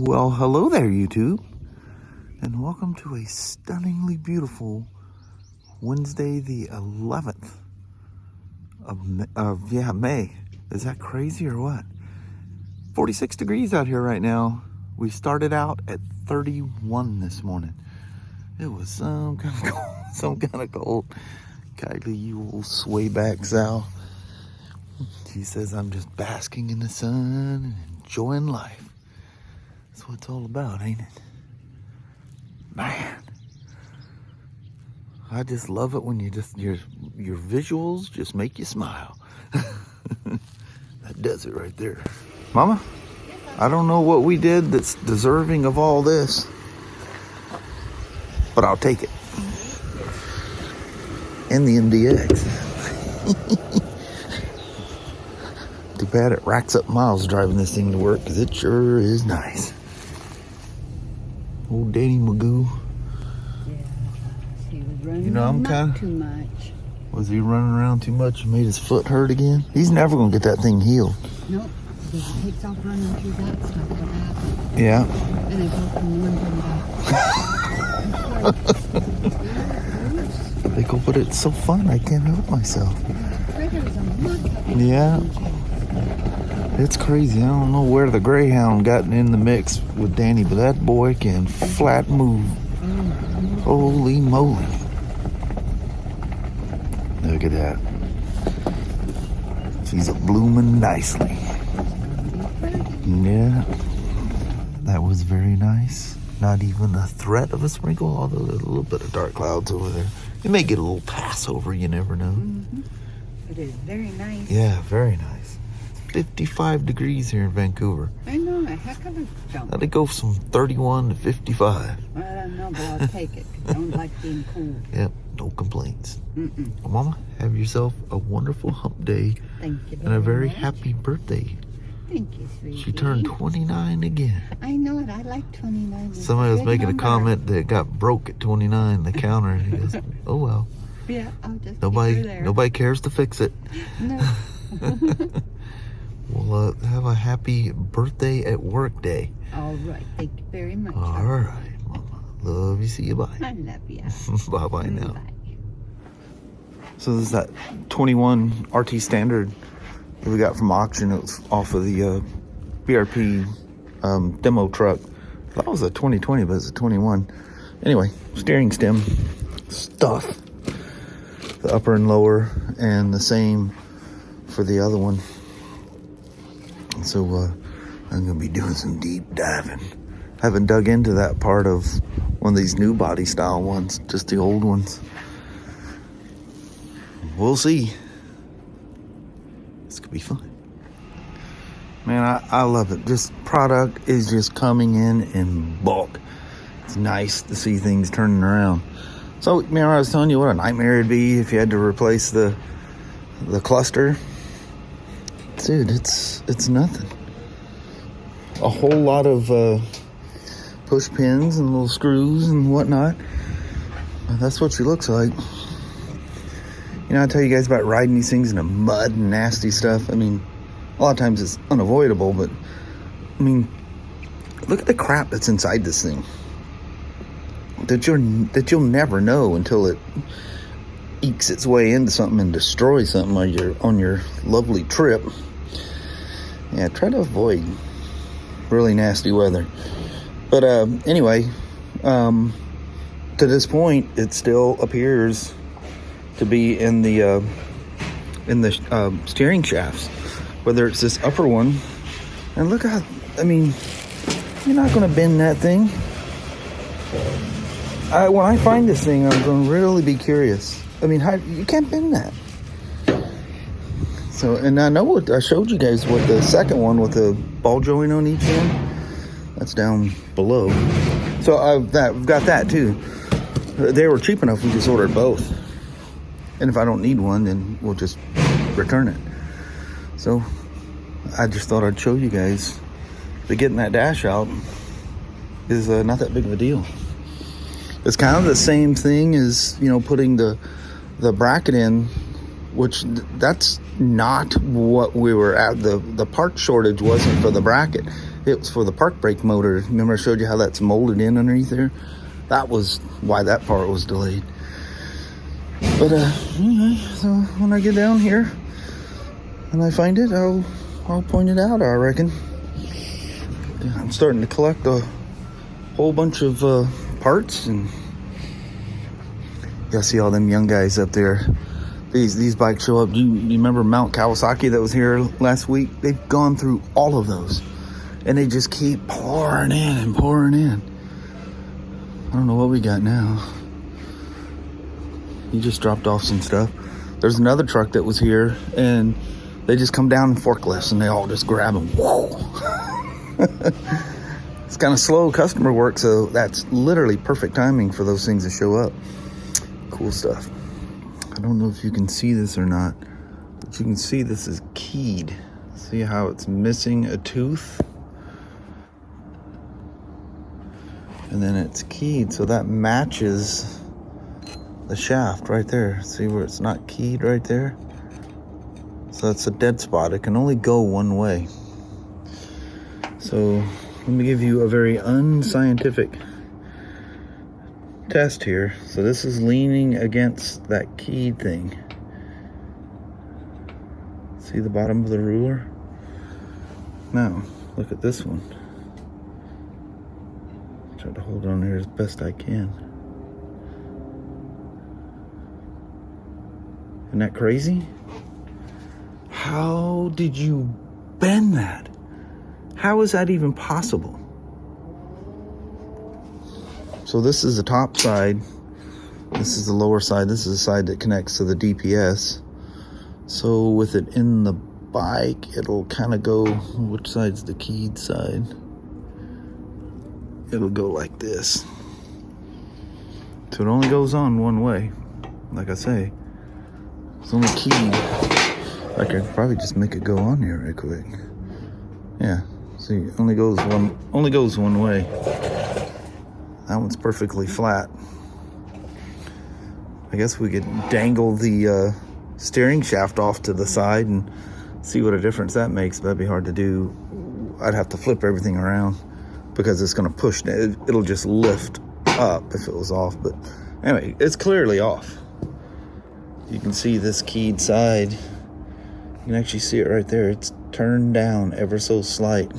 Well, hello there, YouTube, and welcome to a stunningly beautiful Wednesday, the 11th of May. Is that crazy or what? 46 degrees out here right now. We started out at 31 this morning. It was some kind of cold. Kylie, you old sway back Sal. She says I'm just basking in the sun and enjoying life. That's what it's all about, ain't it? Man, I just love it when your visuals just make you smile. That does it right there. Mama, I don't know what we did that's deserving of all this, but I'll take it. And the MDX. Too bad it racks up miles driving this thing to work, because it sure is nice. Old Danny Magoo. Yeah, he was running too much. Was he running around too much and made his foot hurt again? He's never going to get that thing healed. Nope. If he takes off running through that stuff, what happens? Yeah. And they go from one to They go, but it's so fun. I can't help myself. Yeah. It's crazy. I don't know where the Greyhound got in the mix with Danny, but that boy can flat move. Holy moly. Look at that. She's a blooming nicely. Yeah. That was very nice. Not even a threat of a sprinkle, although there's a little bit of dark clouds over there. You may get a little pass over, you never know. Mm-hmm. It is very nice. Yeah, very nice. 55 degrees here in Vancouver. I know, a heck of a jump. How'd it go from 31 to 55? I don't know, but I'll take it. I don't like being cool. Yep, no complaints. Mm-mm. Well, Mama, have yourself a wonderful hump day. Thank you and a very much. Happy birthday. Thank you, sweetie. She turned 29 again. I know it. I like 29. Somebody was making a comment that it got broke at 29, the counter. And he goes, oh well. Yeah, I'll just keep her there. Nobody cares to fix it. No. Well, have a happy birthday at work day. All right. Thank you very much. All right, Mama. Love you. See you. Bye. I love you. Bye-bye now. Bye. So this is that 21 RT Standard that we got from auction. It was off of the BRP demo truck. That was a 2020, but it's a 21. Anyway, steering stem stuff. The upper and lower, and the same for the other one. So I'm going to be doing some deep diving. Haven't dug into that part of one of these new body style ones, just the old ones. We'll see. This could be fun. Man, I love it. This product is just coming in bulk. It's nice to see things turning around. So, remember I was telling you what a nightmare it'd be if you had to replace the cluster? Dude, it's nothing. A whole lot of push pins and little screws and whatnot. That's what she looks like. You know, I tell you guys about riding these things in the mud and nasty stuff. I mean, a lot of times it's unavoidable, but I mean, look at the crap that's inside this thing. That you'll never know until it ekes its way into something and destroys something on your lovely trip. Yeah, try to avoid really nasty weather. But anyway, to this point, it still appears to be in the steering shafts, whether it's this upper one. And look how, I mean, you're not going to bend that thing. When I find this thing, I'm going to really be curious. I mean, you can't bend that. So, and I know what I showed you guys what the second one with the ball joint on each end. That's down below. So I've got that too. They were cheap enough. We just ordered both. And if I don't need one, then we'll just return it. So I just thought I'd show you guys that getting that dash out is not that big of a deal. It's kind of the same thing as, you know, putting the bracket in, which that's not what we were at. The part shortage wasn't for the bracket. It was for the park brake motor. Remember I showed you how that's molded in underneath there? That was why that part was delayed. But anyway, so when I get down here and I find it, I'll point it out, I reckon. I'm starting to collect a whole bunch of parts, and y'all see all them young guys up there. These bikes show up. Do you remember Mount Kawasaki that was here last week? They've gone through all of those, and they just keep pouring in and pouring in. I don't know what we got now. He just dropped off some stuff. There's another truck that was here, and they just come down in forklifts, and they all just grab them. Whoa! It's kind of slow customer work, so that's literally perfect timing for those things to show up. Cool stuff. I don't know if you can see this or not, but you can see this is keyed. See how it's missing a tooth? And then it's keyed, so that matches the shaft right there. See where it's not keyed right there? So that's a dead spot. It can only go one way. So let me give you a very unscientific test here. So this is leaning against that keyed thing. See the bottom of the ruler? Now, look at this one. Try to hold on here as best I can. Isn't that crazy? How did you bend that? How is that even possible? So this is the top side. This is the lower side. This is the side that connects to the DPS. So with it in the bike, it'll kind of go, which side's the keyed side? It'll go like this. So it only goes on one way. Like I say, it's only keyed. I could probably just make it go on here right quick. Yeah, see, it only goes one way. That one's perfectly flat. I guess we could dangle the steering shaft off to the side and see what a difference that makes. That'd be hard to do. I'd have to flip everything around because it's going to push. It'll just lift up if it was off. But anyway, it's clearly off. You can see this keyed side. You can actually see it right there. It's turned down ever so slight.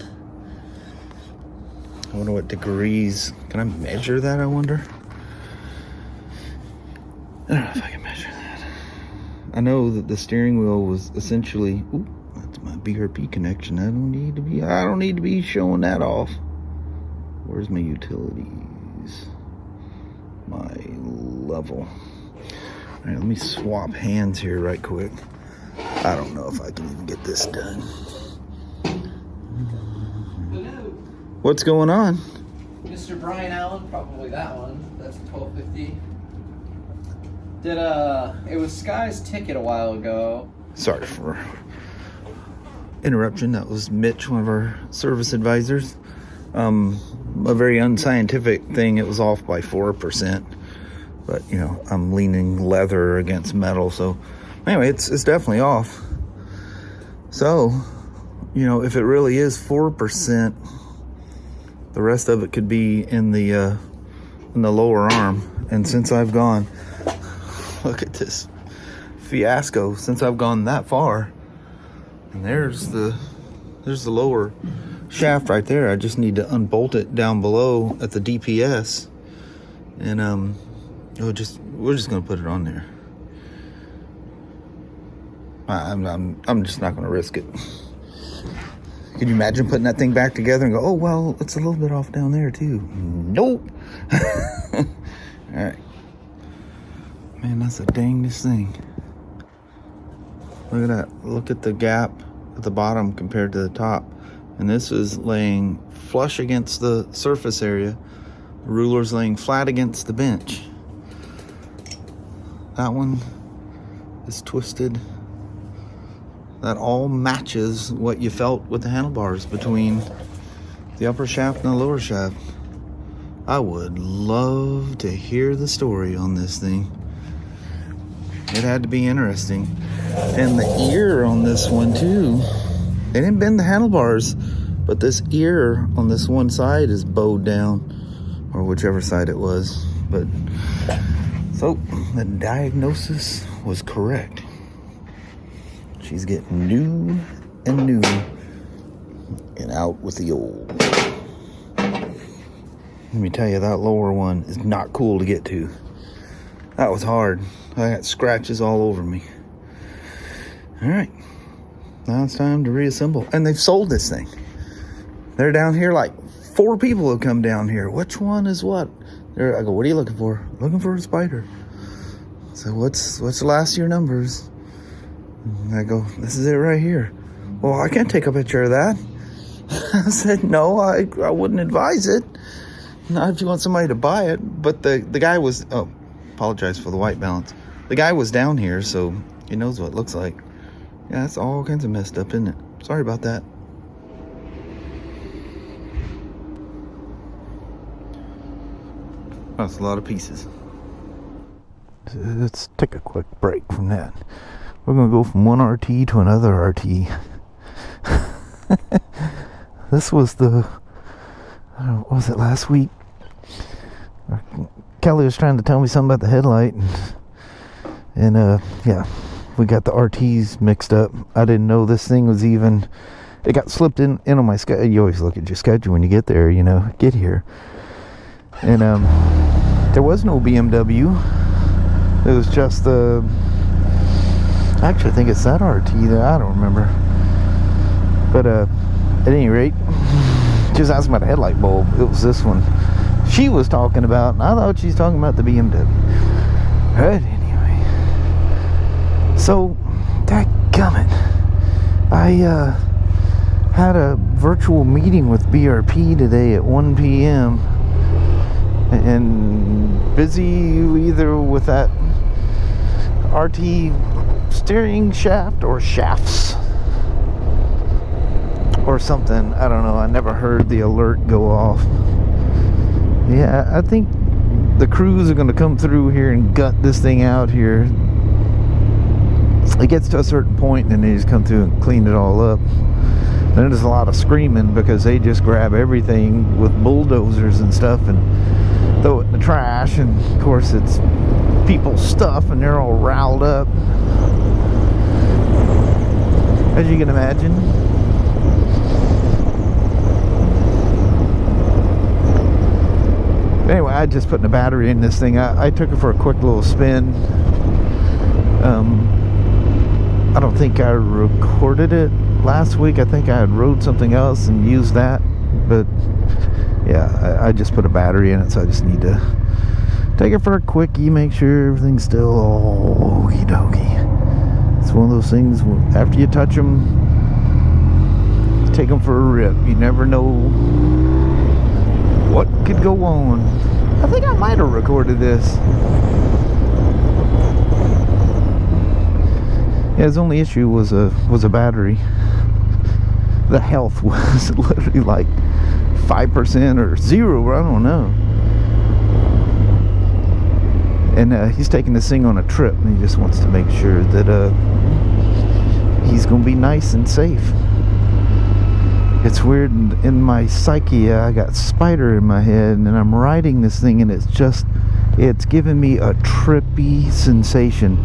I wonder what degrees. Can I measure that, I wonder? I don't know if I can measure that. I know that the steering wheel was essentially, ooh, that's my BRP connection. I don't need to be showing that off. Where's my utilities? My level. All right, let me swap hands here right quick. I don't know if I can even get this done. What's going on? Mr. Brian Allen, probably that one. That's 1250. It was Sky's ticket a while ago. Sorry for interruption. That was Mitch, one of our service advisors. A very unscientific thing. It was off by 4%. But, you know, I'm leaning leather against metal. So, anyway, it's definitely off. So, you know, if it really is 4%, the rest of it could be in the lower arm. And since I've gone, look at this fiasco. Since I've gone that far, and there's the lower shaft right there. I just need to unbolt it down below at the DPS, and we're just gonna put it on there. I'm just not gonna risk it. Can you imagine putting that thing back together and go, oh, well, it's a little bit off down there too? Nope. All right. Man, that's the dangest thing. Look at that. Look at the gap at the bottom compared to the top. And this is laying flush against the surface area. The ruler's laying flat against the bench. That one is twisted. That all matches what you felt with the handlebars between the upper shaft and the lower shaft. I would love to hear the story on this thing. It had to be interesting. And the ear on this one too. They didn't bend the handlebars but this ear on this one side is bowed down, or whichever side it was. But so the diagnosis was correct. She's getting new and new and out with the old. Let me tell you, that lower one is not cool to get to. That was hard. I got scratches all over me. All right, now it's time to reassemble. And they've sold this thing. They're down here, like 4 people have come down here. Which one is what? I go, what are you looking for? Looking for a spider. So what's the last of your numbers? And I go, this is it right here. Well, I can't take a picture of that. I said, no, I wouldn't advise it. Not if you want somebody to buy it. But the guy was, oh, apologize for the white balance. The guy was down here, so he knows what it looks like. Yeah, it's all kinds of messed up, isn't it? Sorry about that. That's a lot of pieces. Let's take a quick break from that. We're going to go from one RT to another RT. This was what was it, last week? Kelly was trying to tell me something about the headlight. And yeah, we got the RTs mixed up. I didn't know this thing was even... It got slipped in on my schedule. You always look at your schedule when you get there, you know, get here. And there was no BMW. It was just the... Actually, I think it's that RT there. I don't remember. But at any rate, she was asking about a headlight bulb. It was this one she was talking about, and I thought she was talking about the BMW. But anyway, so dadgummit, I had a virtual meeting with BRP today at 1 p.m. and busy either with that RT steering shaft or shafts or something. I don't know. I never heard the alert go off. Yeah, I think the crews are going to come through here and gut this thing out here. It gets to a certain point and they just come through and clean it all up. Then there's a lot of screaming because they just grab everything with bulldozers and stuff and throw it in the trash. And of course it's people's stuff and they're all riled up, as you can imagine. Anyway, I just put a battery in this thing. I took it for a quick little spin. I don't think I recorded it last week. I think I had rode something else and used that. But yeah, I just put a battery in it, so I just need to take it for a quickie, make sure everything's still okie dokie. It's one of those things, after you touch them, take them for a rip. You never know what could go on. I think I might have recorded this. Yeah, his only issue was a battery. The health was literally like 5% or 0, I don't know. And he's taking this thing on a trip, and he just wants to make sure that he's going to be nice and safe. It's weird, in my psyche, I got spider in my head, and I'm riding this thing, and it's giving me a trippy sensation.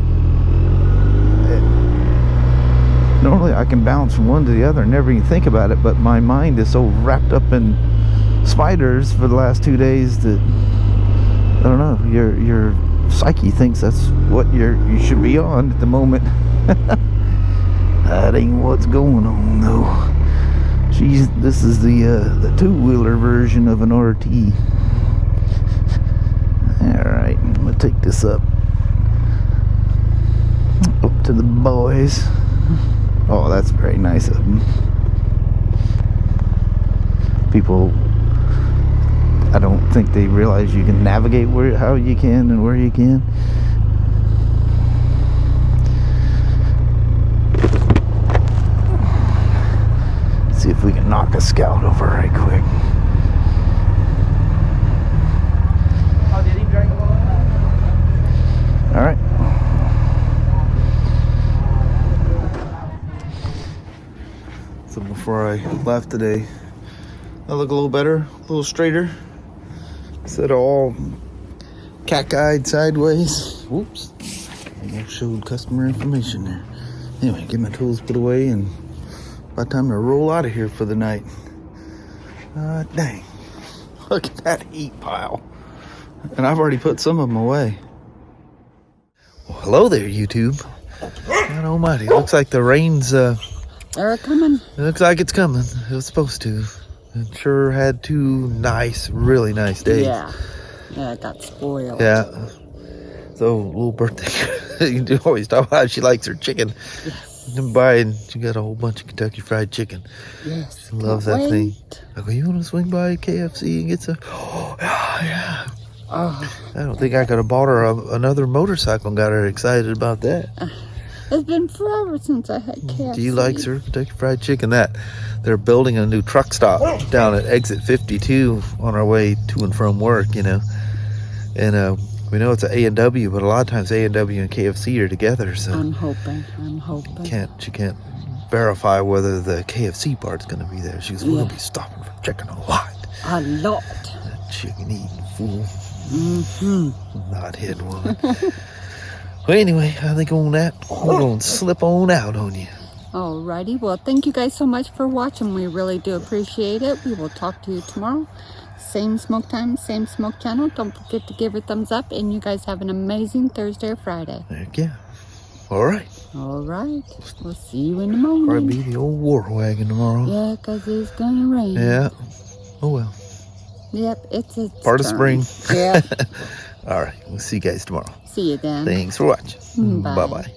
Normally I can bounce from one to the other and never even think about it, but my mind is so wrapped up in spiders for the last 2 days that, I don't know, your psyche thinks that's what you should be on at the moment. That ain't what's going on, though. This is the two-wheeler version of an RT. Alright, I'm gonna take this up to the boys. Oh, that's very nice of them. People, I don't think they realize you can navigate how you can and where you can. See if we can knock a Scout over right quick. Oh, did he drink a little? All right. So before I left today, I look a little better, a little straighter. Instead of all cockeyed sideways. Whoops. I showed customer information there. Anyway, get my tools put away and about time to roll out of here for the night. Dang. Look at that heat pile. And I've already put some of them away. Well, hello there, YouTube. God almighty. Looks like the rain's They're coming. It looks like it's coming. It was supposed to. It sure had 2 nice, really nice days. Yeah. Yeah, it got spoiled. Yeah. So, little birthday. You do always talk about how she likes her chicken. Yes. And buying, she got a whole bunch of Kentucky Fried Chicken. Yes. She loves that thing. I go, you want to swing by KFC and get some? Oh, yeah. Oh. I don't think I could have bought her another motorcycle and got her excited about that. It's been forever since I had KFC. Do you like her Kentucky Fried Chicken? They're building a new truck stop down at exit 52 on our way to and from work, you know. And we know it's an A&W, but a lot of times A&W and KFC are together, so I'm hoping. she can't verify whether the KFC part's going to be there. She goes, we're going to be stopping for chicken a lot. A lot. That chicken eating fool. Mm-hmm. Not head woman. Well, anyway, I think on that, we're going to slip on out on you. Alrighty. Well, thank you guys so much for watching. We really do appreciate it. We will talk to you tomorrow. Same smoke time, same smoke channel. Don't forget to give it a thumbs up. And you guys have an amazing Thursday or Friday. Heck yeah. All right. We'll see you in the morning. Probably be the old war wagon tomorrow. Yeah, because it's going to rain. Yeah. Oh, well. Yep, it's a part of spring. Yeah. All right. We'll see you guys tomorrow. See you then. Thanks for watching. Bye. Bye-bye.